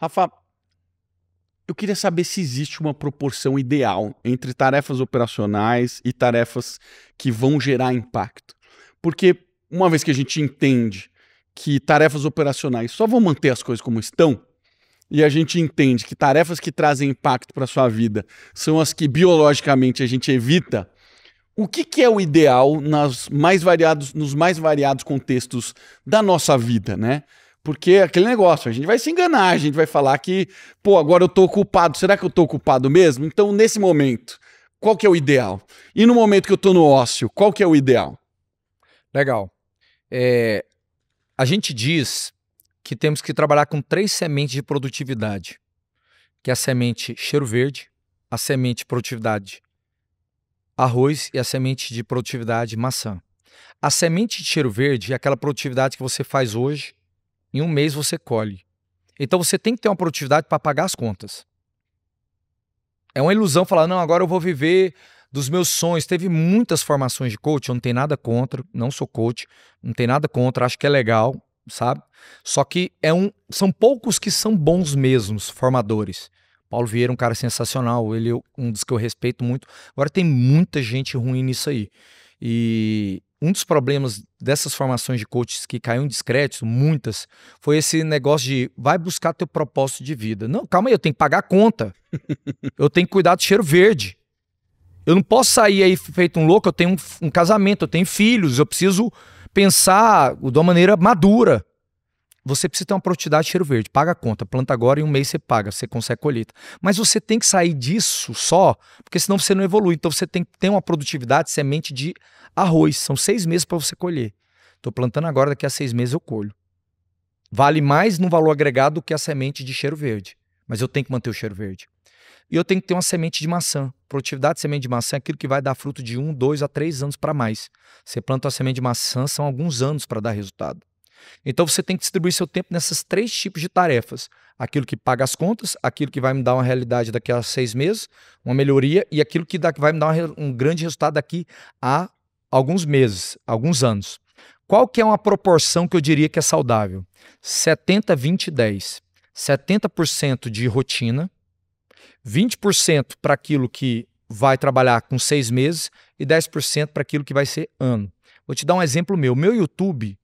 Rafa, eu queria saber se existe uma proporção ideal entre tarefas operacionais e tarefas que vão gerar impacto. Porque uma vez que a gente entende que tarefas operacionais só vão manter as coisas como estão, e a gente entende que tarefas que trazem impacto para a sua vida são as que biologicamente a gente evita, o que é o ideal nos mais variados contextos da nossa vida, né? Porque é aquele negócio, a gente vai se enganar, a gente vai falar que, pô, agora eu tô ocupado, será que eu tô ocupado mesmo? Então, nesse momento, qual que é o ideal? E no momento que eu tô no ócio, qual que é o ideal? Legal. A gente diz que temos que trabalhar com 3 sementes de produtividade, que é a semente cheiro verde, a semente de produtividade arroz e a semente de produtividade maçã. A semente de cheiro verde é aquela produtividade que você faz hoje, em um mês você colhe. Então você tem que ter uma produtividade para pagar as contas. É uma ilusão falar, não, agora eu vou viver dos meus sonhos. Teve muitas formações de coach, eu não tenho nada contra, não sou coach, não tenho nada contra, acho que é legal, sabe? Só que são poucos que são bons mesmos, formadores. Paulo Vieira é um cara sensacional, ele é um dos que eu respeito muito. Agora tem muita gente ruim nisso aí. E um dos problemas dessas formações de coaches que caiu em descrédito, muitas, foi esse negócio de vai buscar teu propósito de vida. Não, calma aí, eu tenho que pagar a conta. Eu tenho que cuidar do cheiro verde. Eu não posso sair aí feito um louco, eu tenho um casamento, eu tenho filhos, eu preciso pensar de uma maneira madura. Você precisa ter uma produtividade de cheiro verde, paga a conta, planta agora e um mês você paga, você consegue colheita. Mas você tem que sair disso só, porque senão você não evolui. Então você tem que ter uma produtividade semente de arroz, são 6 meses para você colher. Estou plantando agora, daqui a 6 meses eu colho. Vale mais no valor agregado do que a semente de cheiro verde, mas eu tenho que manter o cheiro verde. E eu tenho que ter uma semente de maçã. Produtividade de semente de maçã é aquilo que vai dar fruto de 1, 2 a 3 anos para mais. Você planta uma semente de maçã, são alguns anos para dar resultado. Então você tem que distribuir seu tempo nessas 3 tipos de tarefas. Aquilo que paga as contas, aquilo que vai me dar uma realidade daqui a 6 meses, uma melhoria, e aquilo que vai me dar um grande resultado daqui a alguns meses, alguns anos. Qual que é uma proporção que eu diria que é saudável? 70, 20, 10. 70% de rotina, 20% para aquilo que vai trabalhar com 6 meses e 10% para aquilo que vai ser ano. Vou te dar um exemplo meu. Meu YouTube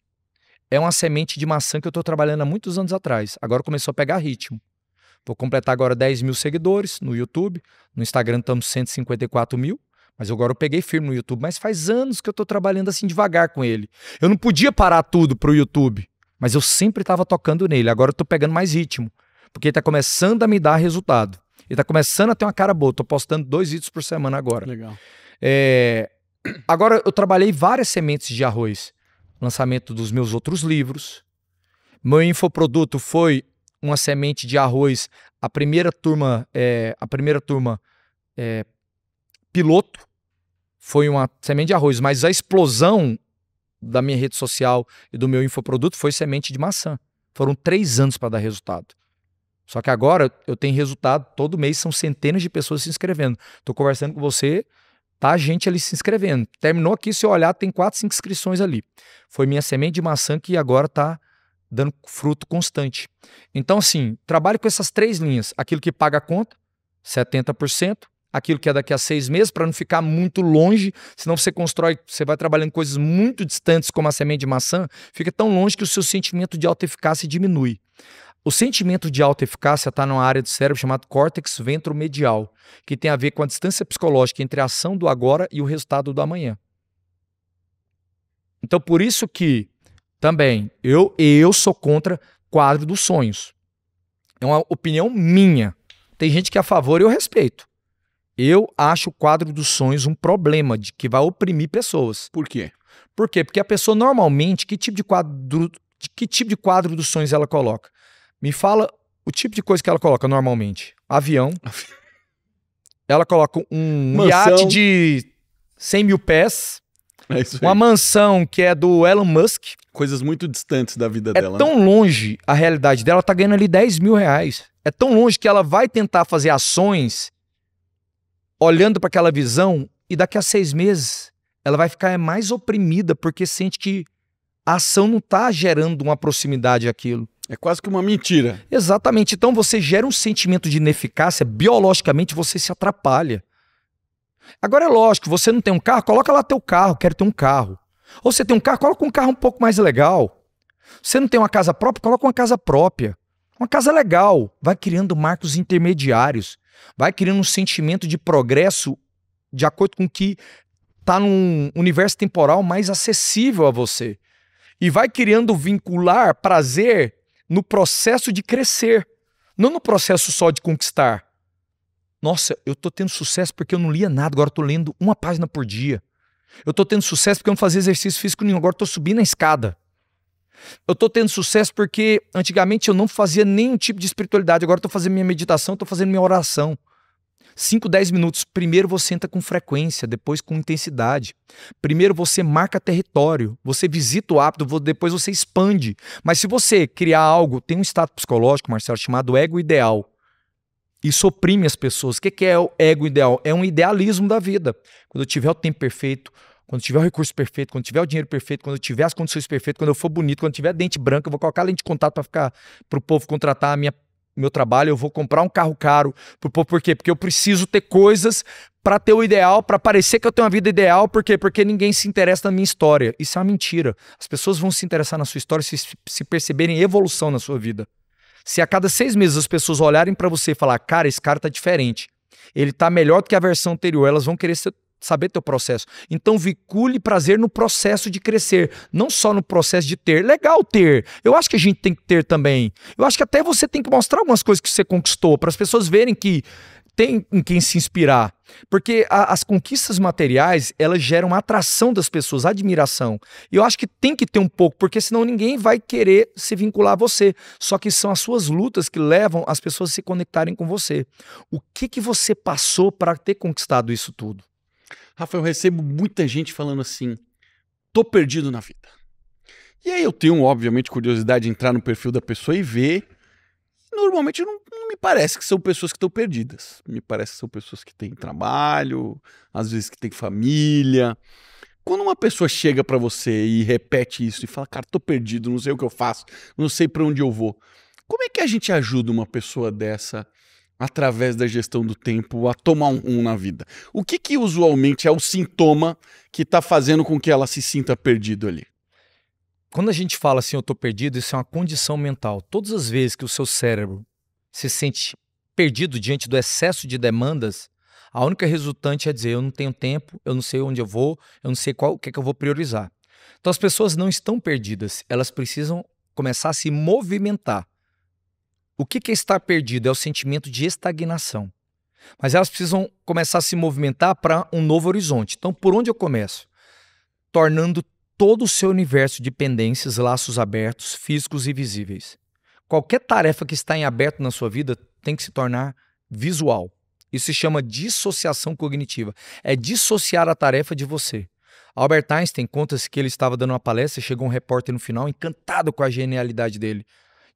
é uma semente de maçã que eu estou trabalhando há muitos anos atrás. Agora começou a pegar ritmo. Vou completar agora 10 mil seguidores no YouTube. No Instagram estamos 154 mil. Mas agora eu peguei firme no YouTube. Mas faz anos que eu estou trabalhando assim devagar com ele. Eu não podia parar tudo para o YouTube. Mas eu sempre estava tocando nele. Agora eu estou pegando mais ritmo. Porque ele está começando a me dar resultado. Ele está começando a ter uma cara boa. Estou postando 2 vídeos por semana agora. Legal. Agora eu trabalhei várias sementes de arroz. Lançamento dos meus outros livros. Meu infoproduto foi uma semente de arroz. A primeira turma piloto foi uma semente de arroz, mas a explosão da minha rede social e do meu infoproduto foi semente de maçã. Foram 3 anos para dar resultado. Só que agora eu tenho resultado, todo mês são centenas de pessoas se inscrevendo. Estou conversando com você, tá gente ali se inscrevendo. Terminou aqui, se eu olhar, tem 4, 5 inscrições ali. Foi minha semente de maçã que agora está dando fruto constante. Então, assim, trabalhe com essas 3 linhas. Aquilo que paga a conta, 70%. Aquilo que é daqui a 6 meses, para não ficar muito longe, senão você vai trabalhando coisas muito distantes, como a semente de maçã, fica tão longe que o seu sentimento de autoeficácia diminui. O sentimento de autoeficácia está numa área do cérebro chamada córtex ventromedial, que tem a ver com a distância psicológica entre a ação do agora e o resultado do amanhã. Então, por isso que também eu sou contra quadro dos sonhos. É uma opinião minha. Tem gente que é a favor e eu respeito. Eu acho o quadro dos sonhos um problema que vai oprimir pessoas. Por quê? Por quê? Porque a pessoa normalmente, que tipo de quadro dos sonhos ela coloca? Me fala o tipo de coisa que ela coloca normalmente. Avião. Ela coloca um iate de 100 mil pés. É isso aí. Uma mansão que é do Elon Musk. Coisas muito distantes da vida dela. É tão longe a realidade dela, ela tá ganhando ali 10 mil reais. É tão longe que ela vai tentar fazer ações olhando para aquela visão e daqui a 6 meses ela vai ficar mais oprimida porque sente que a ação não tá gerando uma proximidade àquilo. É quase que uma mentira. Exatamente. Então você gera um sentimento de ineficácia, biologicamente você se atrapalha. Agora é lógico, você não tem um carro, coloca lá teu carro, quero ter um carro. Ou você tem um carro, coloca um carro um pouco mais legal. Você não tem uma casa própria, coloca uma casa própria. Uma casa legal. Vai criando marcos intermediários. Vai criando um sentimento de progresso de acordo com o que está num universo temporal mais acessível a você. E vai criando vincular prazer no processo de crescer, não no processo só de conquistar. Nossa, eu tô tendo sucesso porque eu não lia nada, agora eu tô lendo uma página por dia. Eu tô tendo sucesso porque eu não fazia exercício físico nenhum, agora eu tô subindo a escada. Eu tô tendo sucesso porque antigamente eu não fazia nenhum tipo de espiritualidade, agora eu tô fazendo minha meditação, eu tô fazendo minha oração. 5, 10 minutos. Primeiro você entra com frequência, depois com intensidade. Primeiro você marca território, você visita o hábito, depois você expande. Mas se você criar algo, tem um estado psicológico, Marcelo, chamado ego ideal. Isso oprime as pessoas. O que é o ego ideal? É um idealismo da vida. Quando eu tiver o tempo perfeito, quando eu tiver o recurso perfeito, quando eu tiver o dinheiro perfeito, quando eu tiver as condições perfeitas, quando eu for bonito, quando eu tiver dente branco, eu vou colocar lente de contato para o povo contratar meu trabalho, eu vou comprar um carro caro. Por quê? Porque eu preciso ter coisas para ter o ideal, para parecer que eu tenho uma vida ideal. Por quê? Porque ninguém se interessa na minha história. Isso é uma mentira. As pessoas vão se interessar na sua história se perceberem evolução na sua vida. Se a cada 6 meses as pessoas olharem para você e falar, cara, esse cara tá diferente, ele tá melhor do que a versão anterior, elas vão querer saber teu processo. Então vincule prazer no processo de crescer, não só no processo de ter. Legal ter, eu acho que a gente tem que ter também. Eu acho que até você tem que mostrar algumas coisas que você conquistou, para as pessoas verem que tem em quem se inspirar. Porque as conquistas materiais, elas geram atração das pessoas, admiração. E eu acho que tem que ter um pouco, porque senão ninguém vai querer se vincular a você. Só que são as suas lutas que levam as pessoas a se conectarem com você. O que você passou para ter conquistado isso tudo? Rafa, eu recebo muita gente falando assim, tô perdido na vida. E aí eu tenho, obviamente, curiosidade de entrar no perfil da pessoa e ver. Normalmente não me parece que são pessoas que estão perdidas. Me parece que são pessoas que têm trabalho, às vezes que têm família. Quando uma pessoa chega pra você e repete isso e fala, cara, tô perdido, não sei o que eu faço, não sei pra onde eu vou. Como é que a gente ajuda uma pessoa dessa através da gestão do tempo, a tomar um rumo na vida? O que usualmente é o sintoma que está fazendo com que ela se sinta perdido ali? Quando a gente fala assim, eu tô perdido, isso é uma condição mental. Todas as vezes que o seu cérebro se sente perdido diante do excesso de demandas, a única resultante é dizer, eu não tenho tempo, eu não sei onde eu vou, eu não sei o que é que eu vou priorizar. Então as pessoas não estão perdidas, elas precisam começar a se movimentar. O que é estar perdido? É o sentimento de estagnação. Mas elas precisam começar a se movimentar para um novo horizonte. Então, por onde eu começo? Tornando todo o seu universo de pendências, laços abertos, físicos e visíveis. Qualquer tarefa que está em aberto na sua vida tem que se tornar visual. Isso se chama dissociação cognitiva. É dissociar a tarefa de você. Albert Einstein conta-se que ele estava dando uma palestra e chegou um repórter no final encantado com a genialidade dele.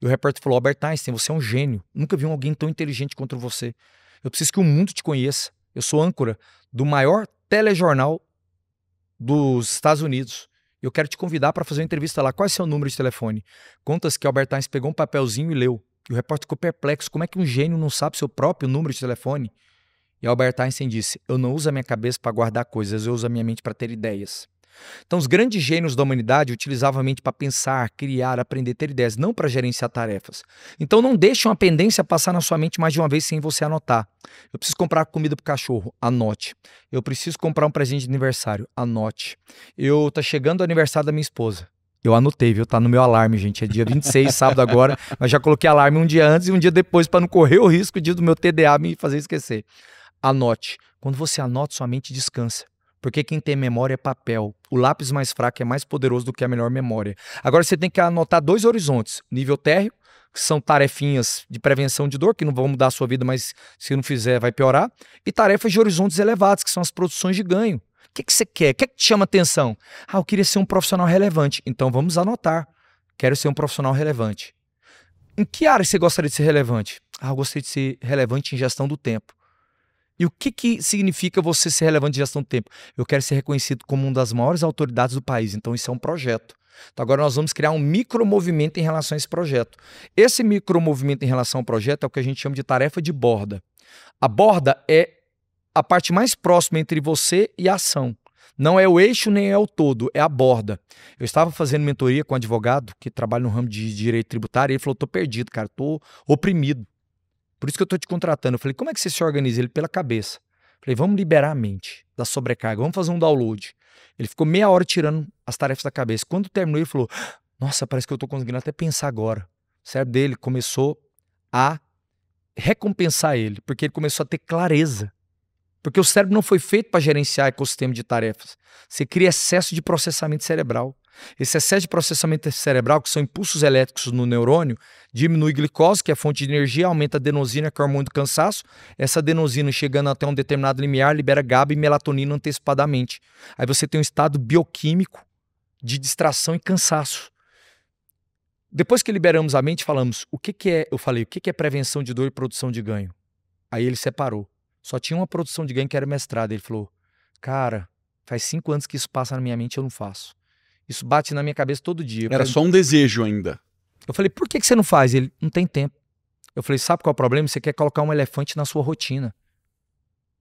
E o repórter falou, Albert Einstein, você é um gênio. Nunca vi alguém tão inteligente contra você. Eu preciso que o mundo te conheça. Eu sou âncora do maior telejornal dos Estados Unidos. Eu quero te convidar para fazer uma entrevista lá. Qual é o seu número de telefone? Conta-se que Albert Einstein pegou um papelzinho e leu. E o repórter ficou perplexo. Como é que um gênio não sabe seu próprio número de telefone? E Albert Einstein disse, eu não uso a minha cabeça para guardar coisas, eu uso a minha mente para ter ideias. Então os grandes gênios da humanidade utilizavam a mente para pensar, criar, aprender, ter ideias, não para gerenciar tarefas. Então não deixe uma pendência passar na sua mente mais de uma vez sem você anotar. Eu preciso comprar comida para o cachorro, anote. Eu preciso comprar um presente de aniversário, anote. Tá chegando o aniversário da minha esposa. Eu anotei, viu? Tá no meu alarme, gente. É dia 26, sábado agora, mas já coloquei alarme um dia antes e um dia depois para não correr o risco do meu TDA me fazer esquecer. Anote. Quando você anota, sua mente descansa. Porque quem tem memória é papel. O lápis mais fraco é mais poderoso do que a melhor memória. Agora você tem que anotar 2 horizontes. Nível térreo, que são tarefinhas de prevenção de dor, que não vão mudar a sua vida, mas se não fizer vai piorar. E tarefas de horizontes elevados, que são as produções de ganho. O que você quer? O que te chama atenção? Eu queria ser um profissional relevante. Então vamos anotar. Quero ser um profissional relevante. Em que área você gostaria de ser relevante? Eu gostaria de ser relevante em gestão do tempo. E o que significa você ser relevante em gestão do tempo? Eu quero ser reconhecido como uma das maiores autoridades do país. Então isso é um projeto. Então agora nós vamos criar um micromovimento em relação a esse projeto. Esse micromovimento em relação ao projeto é o que a gente chama de tarefa de borda. A borda é a parte mais próxima entre você e a ação. Não é o eixo nem é o todo, é a borda. Eu estava fazendo mentoria com um advogado que trabalha no ramo de direito tributário e ele falou, tô perdido, cara, tô oprimido. Por isso que eu tô te contratando. Eu falei, como é que você se organiza? Ele, pela cabeça. Eu falei, vamos liberar a mente da sobrecarga, vamos fazer um download. Ele ficou meia hora tirando as tarefas da cabeça. Quando terminou, ele falou, nossa, parece que eu tô conseguindo até pensar agora. O cérebro dele começou a recompensar ele, porque ele começou a ter clareza. Porque o cérebro não foi feito para gerenciar ecossistema de tarefas. Você cria excesso de processamento cerebral. Esse excesso de processamento cerebral, que são impulsos elétricos no neurônio, diminui glicose, que é a fonte de energia, aumenta a adenosina, que é o hormônio do cansaço. Essa adenosina, chegando até um determinado limiar, libera GABA e melatonina antecipadamente. Aí você tem um estado bioquímico de distração e cansaço. Depois que liberamos a mente, falamos, o que é? Eu falei, o que é prevenção de dor e produção de ganho? Aí ele separou. Só tinha uma produção de ganho que era mestrado. Ele falou, cara, faz 5 anos que isso passa na minha mente e eu não faço. Isso bate na minha cabeça todo dia. Era só um desejo ainda. Eu falei, por que você não faz? Ele, não tem tempo. Eu falei, sabe qual é o problema? Você quer colocar um elefante na sua rotina.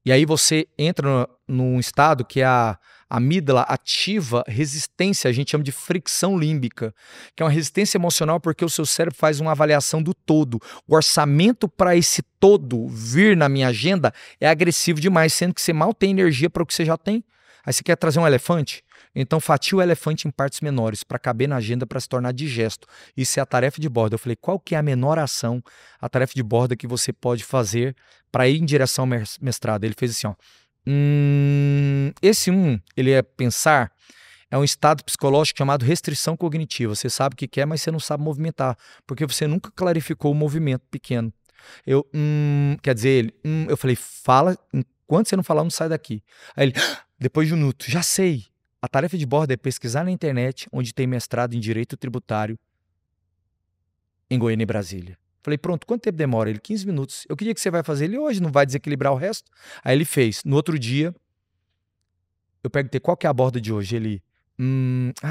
E aí você entra num estado que é a amígdala ativa resistência, a gente chama de fricção límbica, que é uma resistência emocional porque o seu cérebro faz uma avaliação do todo. O orçamento para esse todo vir na minha agenda é agressivo demais, sendo que você mal tem energia para o que você já tem. Aí você quer trazer um elefante? Então fatia o elefante em partes menores para caber na agenda, para se tornar digesto. Isso é a tarefa de borda. Eu falei, qual que é a menor ação, a tarefa de borda que você pode fazer para ir em direção ao mestrado? Ele fez assim, ó. Ele é pensar, é um estado psicológico chamado restrição cognitiva. Você sabe o que quer, mas você não sabe movimentar, porque você nunca clarificou o movimento pequeno. Eu, quer dizer, ele, eu falei, fala, enquanto você não falar, não sai daqui. Aí ele, depois de um minuto, já sei. A tarefa de borda é pesquisar na internet onde tem mestrado em Direito Tributário em Goiânia e Brasília. Falei, pronto, quanto tempo demora? Ele, 15 minutos. Eu queria que você vai fazer ele hoje, não vai desequilibrar o resto? Aí ele fez. No outro dia, eu perguntei, qual que é a borda de hoje? Ele,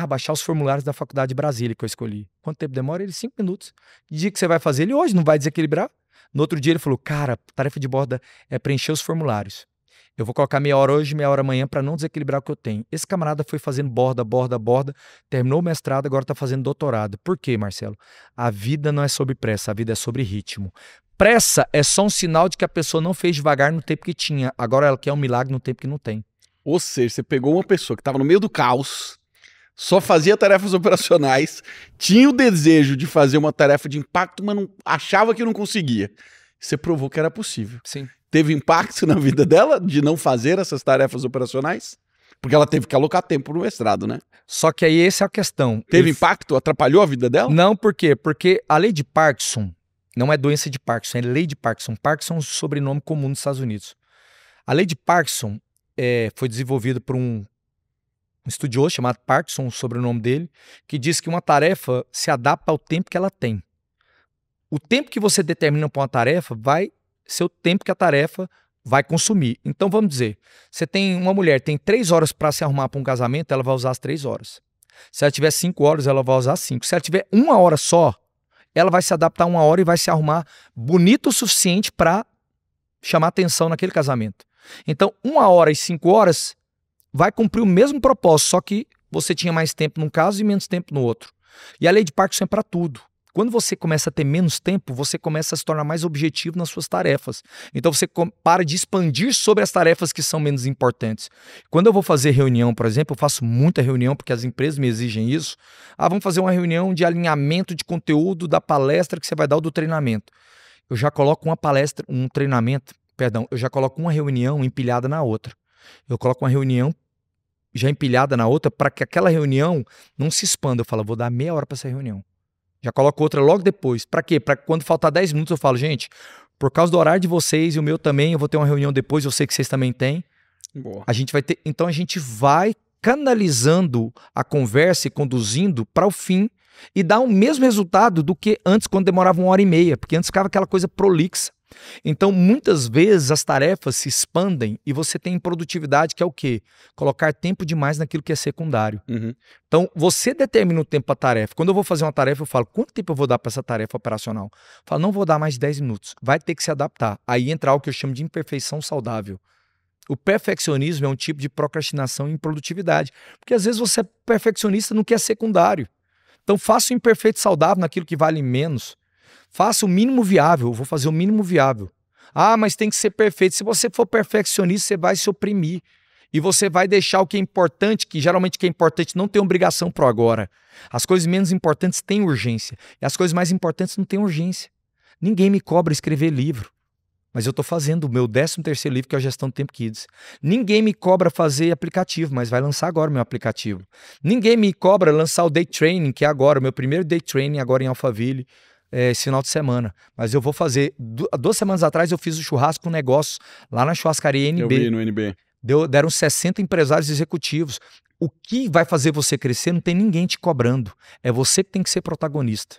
baixar os formulários da Faculdade de Brasília que eu escolhi. Quanto tempo demora? Ele, 5 minutos. Que dia que você vai fazer ele hoje, não vai desequilibrar? No outro dia ele falou, cara, tarefa de borda é preencher os formulários. Eu vou colocar meia hora hoje, meia hora amanhã para não desequilibrar o que eu tenho. Esse camarada foi fazendo borda, terminou o mestrado, agora está fazendo doutorado. Por quê, Marcelo? A vida não é sobre pressa, a vida é sobre ritmo. Pressa é só um sinal de que a pessoa não fez devagar no tempo que tinha. Agora ela quer um milagre no tempo que não tem. Ou seja, você pegou uma pessoa que estava no meio do caos, só fazia tarefas operacionais, tinha o desejo de fazer uma tarefa de impacto, mas não, achava que não conseguia. Você provou que era possível. Sim. Teve impacto na vida dela de não fazer essas tarefas operacionais? Porque ela teve que alocar tempo no mestrado, né? Só que aí essa é a questão. Teve impacto? Atrapalhou a vida dela? Não, por quê? Porque a lei de Parkinson não é doença de Parkinson, é lei de Parkinson. Parkinson é um sobrenome comum nos Estados Unidos. A lei de Parkinson foi desenvolvida por um estudioso chamado Parkinson, o sobrenome dele, que diz que uma tarefa se adapta ao tempo que ela tem. O tempo que você determina para uma tarefa vai ser o tempo que a tarefa vai consumir. Então vamos dizer, você tem uma mulher tem 3 horas para se arrumar para um casamento, ela vai usar as 3 horas. Se ela tiver 5 horas, ela vai usar 5. Se ela tiver 1 hora só, ela vai se adaptar a 1 hora e vai se arrumar bonito o suficiente para chamar atenção naquele casamento. Então 1 hora e 5 horas vai cumprir o mesmo propósito, só que você tinha mais tempo num caso e menos tempo no outro. E a lei de Parkinson é para tudo. Quando você começa a ter menos tempo, você começa a se tornar mais objetivo nas suas tarefas. Então você para de expandir sobre as tarefas que são menos importantes. Quando eu vou fazer reunião, por exemplo, eu faço muita reunião porque as empresas me exigem isso. Vamos fazer uma reunião de alinhamento de conteúdo da palestra que você vai dar ou do treinamento. Eu já coloco eu já coloco uma reunião empilhada na outra. Eu coloco uma reunião já empilhada na outra para que aquela reunião não se expanda. Eu falo, vou dar meia hora para essa reunião. Já coloco outra logo depois. Para quê? Para quando faltar 10 minutos eu falo, gente, por causa do horário de vocês e o meu também, eu vou ter uma reunião depois, eu sei que vocês também têm. Boa. A gente vai ter, então a gente vai canalizando a conversa e conduzindo para o fim e dar o mesmo resultado do que antes, quando demorava 1 hora e meia, porque antes ficava aquela coisa prolixa. Então, muitas vezes as tarefas se expandem e você tem produtividade, que é o quê? Colocar tempo demais naquilo que é secundário. Então, você determina o tempo para a tarefa. Quando eu vou fazer uma tarefa, eu falo, quanto tempo eu vou dar para essa tarefa operacional? Eu falo, não vou dar mais de 10 minutos. Vai ter que se adaptar. Aí entra algo que eu chamo de imperfeição saudável. O perfeccionismo é um tipo de procrastinação em produtividade. Porque às vezes você é perfeccionista no que é secundário. Então, faça o imperfeito saudável naquilo que vale menos. Faça o mínimo viável, eu vou fazer o mínimo viável. Ah, mas tem que ser perfeito. Se você for perfeccionista, você vai se oprimir. E você vai deixar o que é importante, que geralmente o que é importante não tem obrigação pro agora. As coisas menos importantes têm urgência. E as coisas mais importantes não têm urgência. Ninguém me cobra escrever livro. Mas eu estou fazendo o meu 13º livro, que é a Gestão do Tempo Kids. Ninguém me cobra fazer aplicativo, mas vai lançar agora o meu aplicativo. Ninguém me cobra lançar o Day Training, que é agora, o meu primeiro Day Training agora em Alphaville, esse final de semana. Mas eu vou fazer... 2 semanas atrás eu fiz o churrasco com negócio lá na churrascaria NB. Eu vi no NB. Deram 60 empresários executivos. O que vai fazer você crescer não tem ninguém te cobrando. É você que tem que ser protagonista.